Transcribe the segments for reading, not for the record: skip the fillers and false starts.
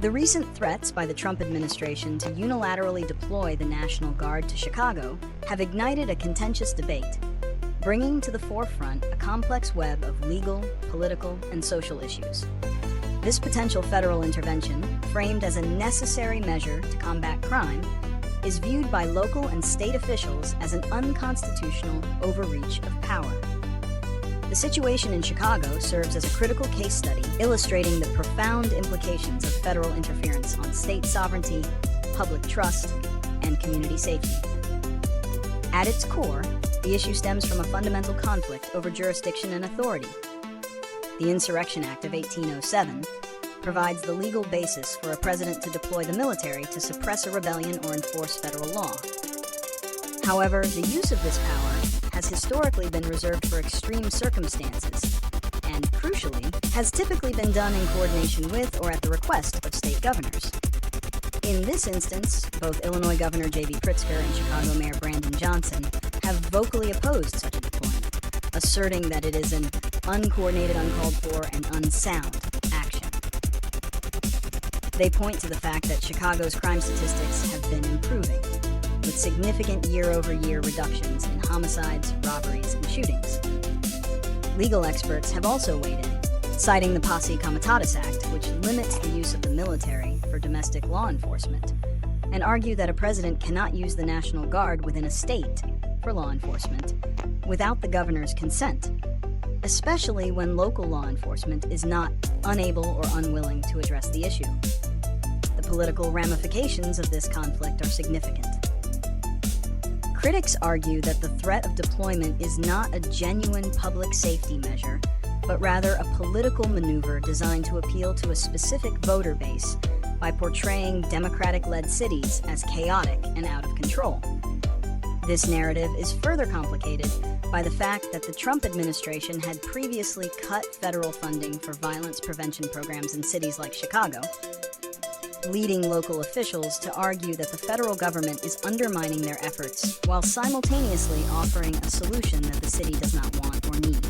The recent threats by the Trump administration to unilaterally deploy the National Guard to Chicago have ignited a contentious debate, bringing to the forefront a complex web of legal, political, and social issues. This potential federal intervention, framed as a necessary measure to combat crime, is viewed by local and state officials as an unconstitutional overreach of power. The situation in Chicago serves as a critical case study illustrating the profound implications of federal interference on state sovereignty, public trust, and community safety. At its core, the issue stems from a fundamental conflict over jurisdiction and authority. The Insurrection Act of 1807 provides the legal basis for a president to deploy the military to suppress a rebellion or enforce federal law. However, the use of this power has historically been reserved for extreme circumstances, and crucially, has typically been done in coordination with or at the request of state governors. In this instance, both Illinois Governor J.B. Pritzker and Chicago Mayor Brandon Johnson have vocally opposed such a deployment, asserting that it is an uncoordinated, uncalled for, and unsound action. They point to the fact that Chicago's crime statistics have been improving, with significant year-over-year reductions in homicides, robberies, and shootings. Legal experts have also weighed in, citing the Posse Comitatus Act, which limits the use of the military for domestic law enforcement, and argue that a president cannot use the National Guard within a state for law enforcement without the governor's consent, especially when local law enforcement is not unable or unwilling to address the issue. The political ramifications of this conflict are significant. Critics argue that the threat of deployment is not a genuine public safety measure, but rather a political maneuver designed to appeal to a specific voter base by portraying Democratic-led cities as chaotic and out of control. This narrative is further complicated by the fact that the Trump administration had previously cut federal funding for violence prevention programs in cities like Chicago, leading local officials to argue that the federal government is undermining their efforts while simultaneously offering a solution that the city does not want or need.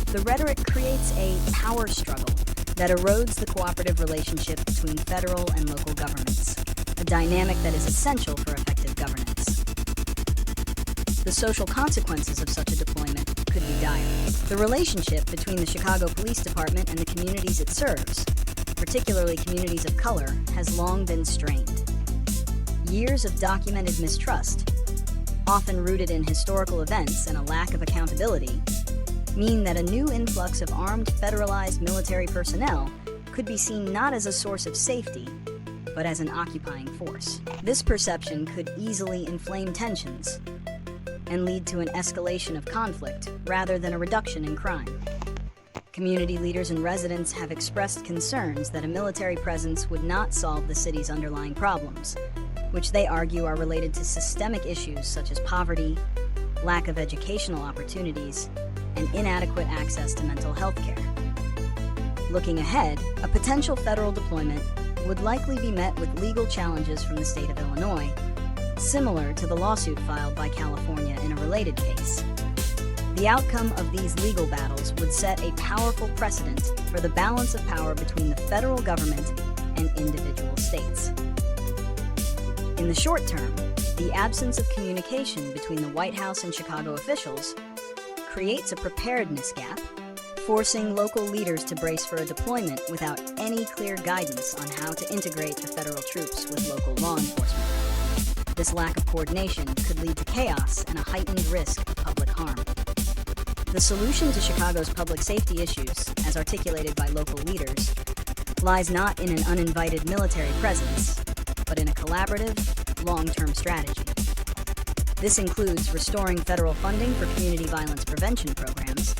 The rhetoric creates a power struggle that erodes the cooperative relationship between federal and local governments, a dynamic that is essential for effective governance. The social consequences of such a deployment could be dire. The relationship between the Chicago Police Department and the communities it serves, particularly communities of color, has long been strained. Years of documented mistrust, often rooted in historical events and a lack of accountability, mean that a new influx of armed federalized military personnel could be seen not as a source of safety, but as an occupying force. This perception could easily inflame tensions and lead to an escalation of conflict rather than a reduction in crime. Community leaders and residents have expressed concerns that a military presence would not solve the city's underlying problems, which they argue are related to systemic issues such as poverty, lack of educational opportunities, and inadequate access to mental health care. Looking ahead, a potential federal deployment would likely be met with legal challenges from the state of Illinois, similar to the lawsuit filed by California in a related case. The outcome of these legal battles would set a powerful precedent for the balance of power between the federal government and individual states. In the short term, the absence of communication between the White House and Chicago officials creates a preparedness gap, forcing local leaders to brace for a deployment without any clear guidance on how to integrate the federal troops with local law enforcement. This lack of coordination could lead to chaos and a heightened risk of public harm. The solution to Chicago's public safety issues, as articulated by local leaders, lies not in an uninvited military presence, but in a collaborative, long-term strategy. This includes restoring federal funding for community violence prevention programs,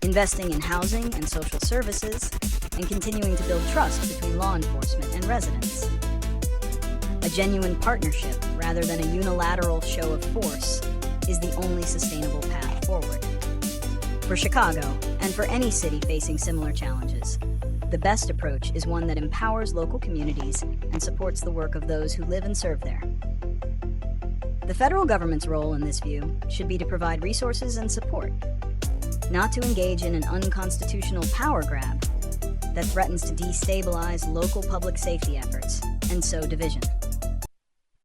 investing in housing and social services, and continuing to build trust between law enforcement and residents. A genuine partnership, rather than a unilateral show of force, is the only sustainable path forward. For Chicago, and for any city facing similar challenges, the best approach is one that empowers local communities and supports the work of those who live and serve there. The federal government's role in this view should be to provide resources and support, not to engage in an unconstitutional power grab, that threatens to destabilize local public safety efforts and sow division.